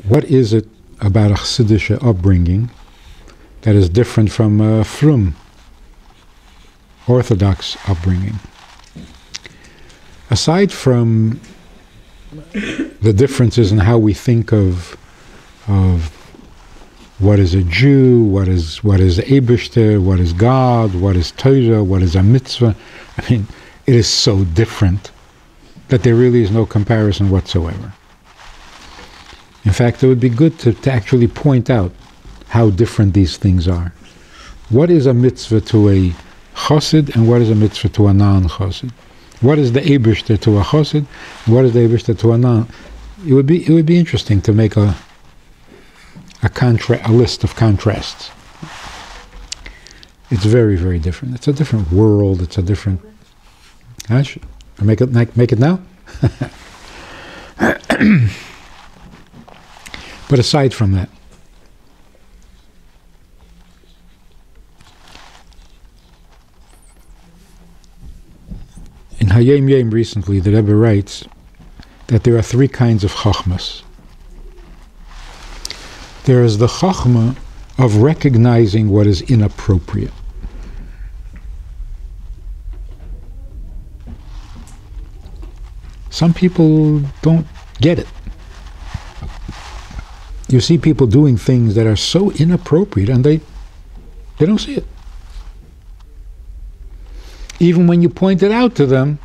what is it about a Chassidish upbringing that is different from a frum, Orthodox upbringing? Aside from the differences in how we think of what is a Jew, what is Eibishter, what is God, what is Torah, what is a mitzvah, I mean, it is so different that there really is no comparison whatsoever. In fact, it would be good to actually point out how different these things are. What is a mitzvah to a chosid and what is a mitzvah to a non-chosid? What is the Eibishter to a chosid? What is the Eibishter to a non? It would be interesting to make a list of contrasts. It's very, very different. It's a different world. It's a different. I make it now. But aside from that, in Hayom Yom recently, the Rebbe writes that there are three kinds of chachmas. There is the chachma of recognizing what is inappropriate. Some people don't get it. You see people doing things that are so inappropriate and they don't see it. Even when you point it out to them,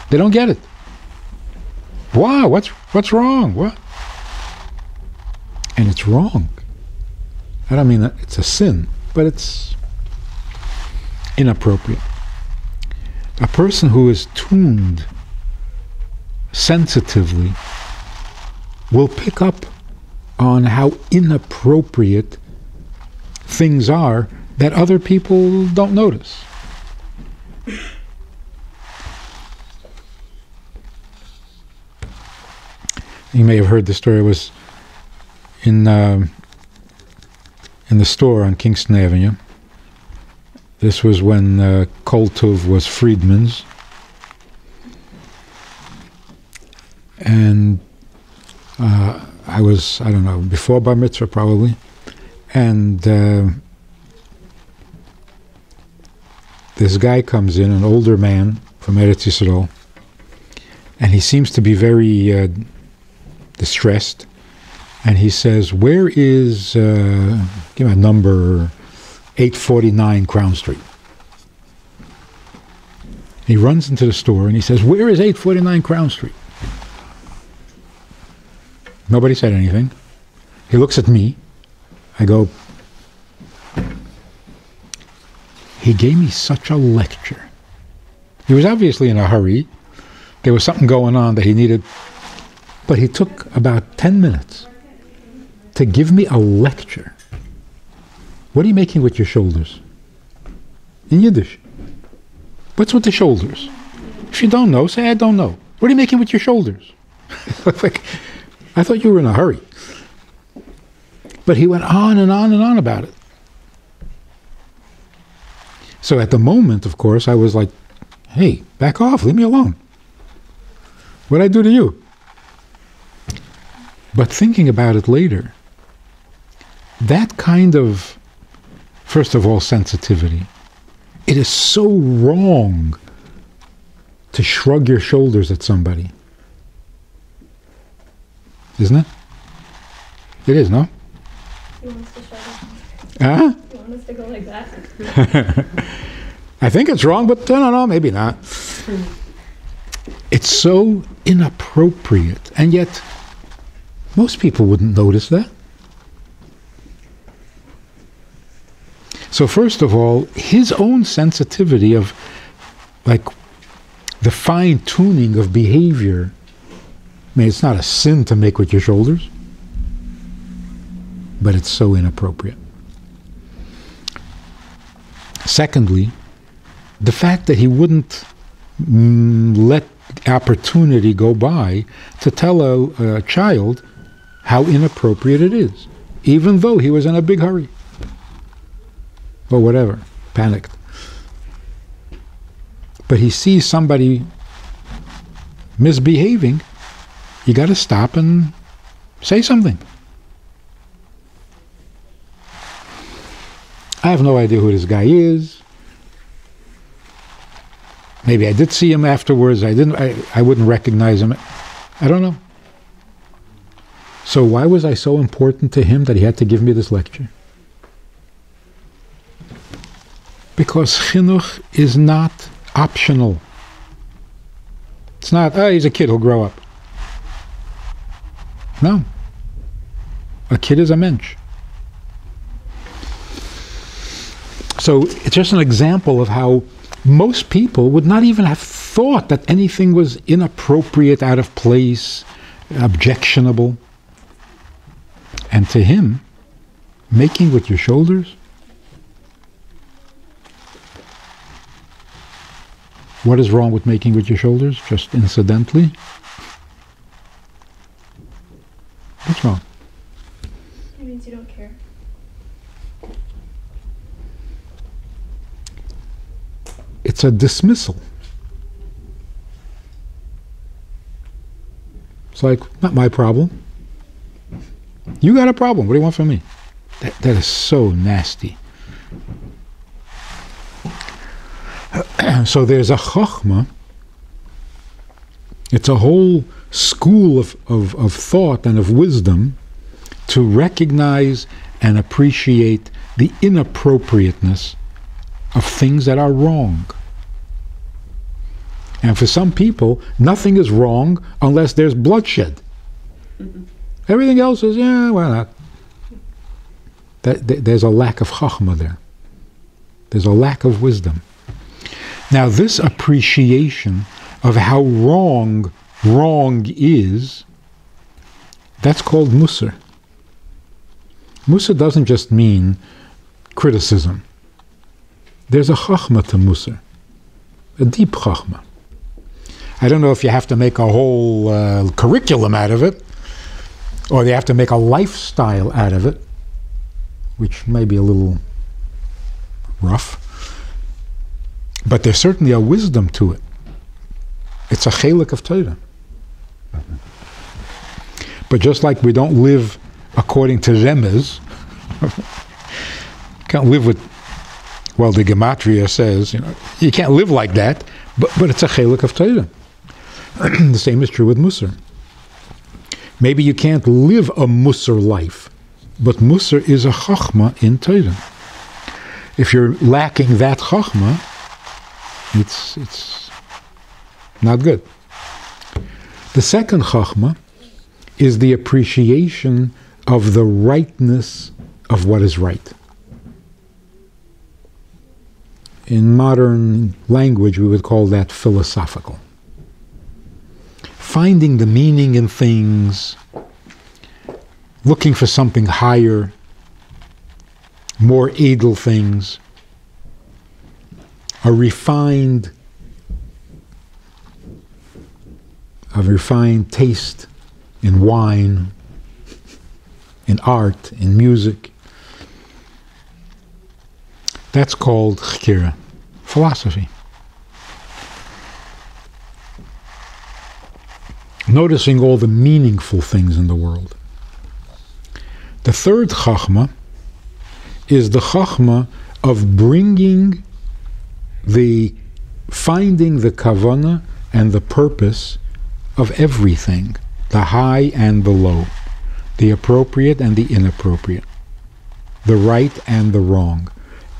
they don't get it. Wow, what's wrong? What? And it's wrong. I don't mean that it's a sin, but it's inappropriate. A person who is tuned sensitively will pick up on how inappropriate things are that other people don't notice. You may have heard the story. It was in the store on Kingston Avenue. This was when Kol Tov was Friedman's. And I was, I don't know, before Bar Mitzvah probably. And this guy comes in, an older man from Eretz Yisrael, and he seems to be very distressed. And he says, where is, give me a number, 849 Crown Street. He runs into the store and he says, where is 849 Crown Street? Nobody said anything. He looks at me. I go, he gave me such a lecture. He was obviously in a hurry. There was something going on that he needed. But he took about 10 minutes to give me a lecture. What are you making with your shoulders? In Yiddish. What's with the shoulders? If you don't know, say, I don't know. What are you making with your shoulders? Like, I thought you were in a hurry. But he went on and on and on about it. So at the moment, of course, I was like, hey, back off, leave me alone. What'd I do to you? But thinking about it later, that kind of, first of all, sensitivity, it is so wrong to shrug your shoulders at somebody. Isn't it? It is, no? You want us to shut up? Huh? You want us to go like that? I think it's wrong, but no, maybe not. It's so inappropriate, and yet most people wouldn't notice that. So first of all, his own sensitivity of, like, the fine-tuning of behavior. I mean, it's not a sin to make with your shoulders, but it's so inappropriate. Secondly, the fact that he wouldn't let opportunity go by to tell a child how inappropriate it is, even though he was in a big hurry. Or whatever, panicked. But he sees somebody misbehaving, you got to stop and Say something. I have no idea who this guy is. Maybe I did see him afterwards. I didn't. I wouldn't recognize him. I don't know. So why was I so important to him that he had to give me this lecture? Because chinuch is not optional. It's not, oh, he's a kid, he'll grow up. No. A kid is a mensch. So it's just an example of how most people would not even have thought that anything was inappropriate, out of place, objectionable. And to him, making with your shoulders, what is wrong with making with your shoulders, just incidentally? What's wrong? It means you don't care. It's a dismissal. It's like, not my problem. You got a problem. What do you want from me? That is so nasty. So there's a chokhmah. It's a whole school of thought and of wisdom to recognize and appreciate the inappropriateness of things that are wrong. And for some people, nothing is wrong unless there's bloodshed. Everything else is, yeah, why not? There's a lack of chokhmah there. There's a lack of wisdom. Now, this appreciation of how wrong is, that's called musar. Musar doesn't just mean criticism. There's a chokhmah to musar, a deep chokhmah. I don't know if you have to make a whole curriculum out of it, or they have to make a lifestyle out of it, which may be a little rough. But there's certainly a wisdom to it. It's a chelik of Torah. But just like we don't live according to remez, can't live with, well, the gematria says, you can't live like that, but it's a chelik of Torah. The same is true with musar. Maybe you can't live a musar life, but musar is a chokhmah in Torah. If you're lacking that chokhmah, it's not good. The second chokhmah is the appreciation of the rightness of what is right. In modern language, we would call that philosophical. Finding the meaning in things, looking for something higher, more edel things, a refined taste in wine, in art, in music. That's called chkira, philosophy. Noticing all the meaningful things in the world. The third chokhmah is the chokhmah of finding the kavanah and the purpose of everything, the high and the low, the appropriate and the inappropriate, the right and the wrong.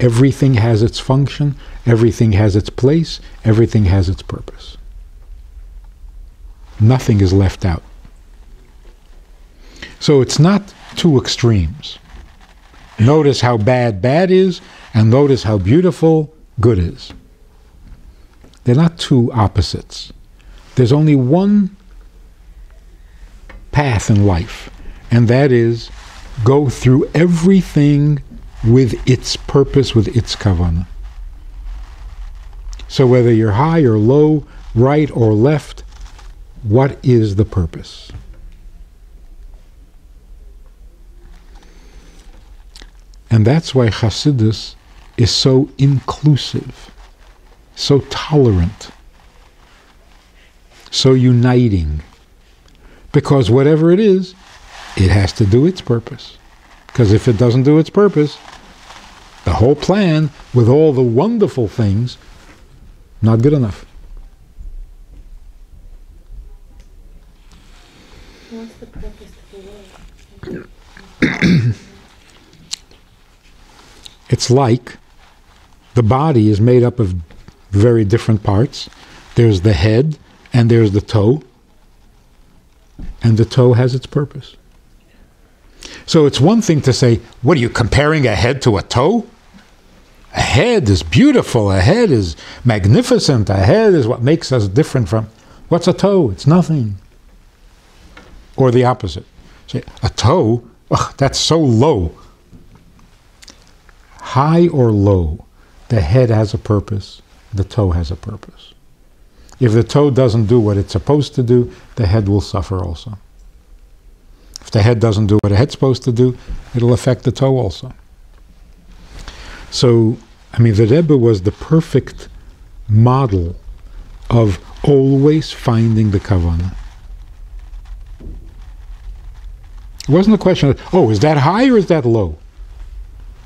Everything has its function, everything has its place, everything has its purpose. Nothing is left out. So it's not two extremes. Notice how bad is, and notice how beautiful good is. They're not two opposites. There's only one path in life, and that is go through everything with its purpose, with its kavanah. So whether you're high or low, right or left, what is the purpose? And that's why Chassidus is so inclusive, so tolerant, so uniting. Because whatever it is, it has to do its purpose. Because if it doesn't do its purpose, the whole plan, with all the wonderful things, not good enough. What's the purpose of the world? It's like the body is made up of very different parts. There's the head and there's the toe. And the toe has its purpose. So it's one thing to say, what are you comparing a head to a toe? A head is beautiful. A head is magnificent. A head is what makes us different from... What's a toe? It's nothing. Or the opposite. Say, a toe? Ugh, that's so low. High or low, the head has a purpose. The toe has a purpose. If the toe doesn't do what it's supposed to do, the head will suffer also. If the head doesn't do what the head's supposed to do, it'll affect the toe also. So, I mean, the Rebbe was the perfect model of always finding the kavanah. It wasn't a question of, oh, is that high or is that low?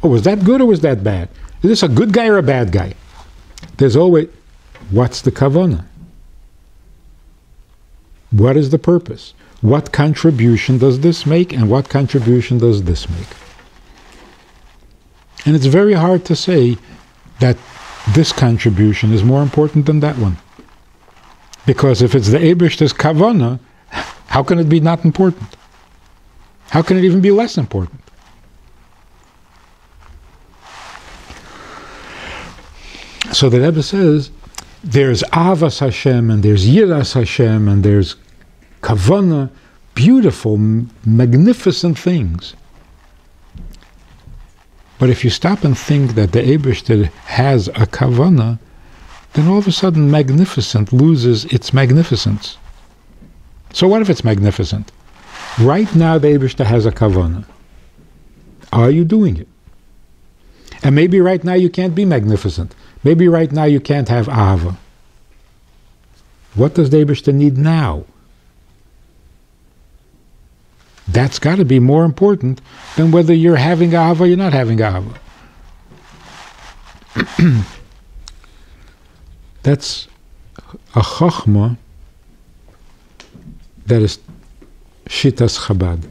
Oh, was that good or was that bad? Is this a good guy or a bad guy? There's always, what's the kavanah? What is the purpose? What contribution does this make and what contribution does this make? And it's very hard to say that this contribution is more important than that one. Because if it's the Eibishter's kavanah, how can it be not important? How can it even be less important? So the Rebbe says, there's Avas Hashem, and there's Yiras Hashem, and there's Kavanah, beautiful, magnificent things. But if you stop and think that the Eibishter has a Kavanah, then all of a sudden magnificent loses its magnificence. So what if it's magnificent? Right now the Eibishter has a Kavanah. Are you doing it? And maybe right now you can't be magnificent. Maybe right now you can't have Ahava. What does the Eibishter need now? That's got to be more important than whether you're having Ahava or you're not having Ahava. That's a Chochmah that is Shitas Chabad.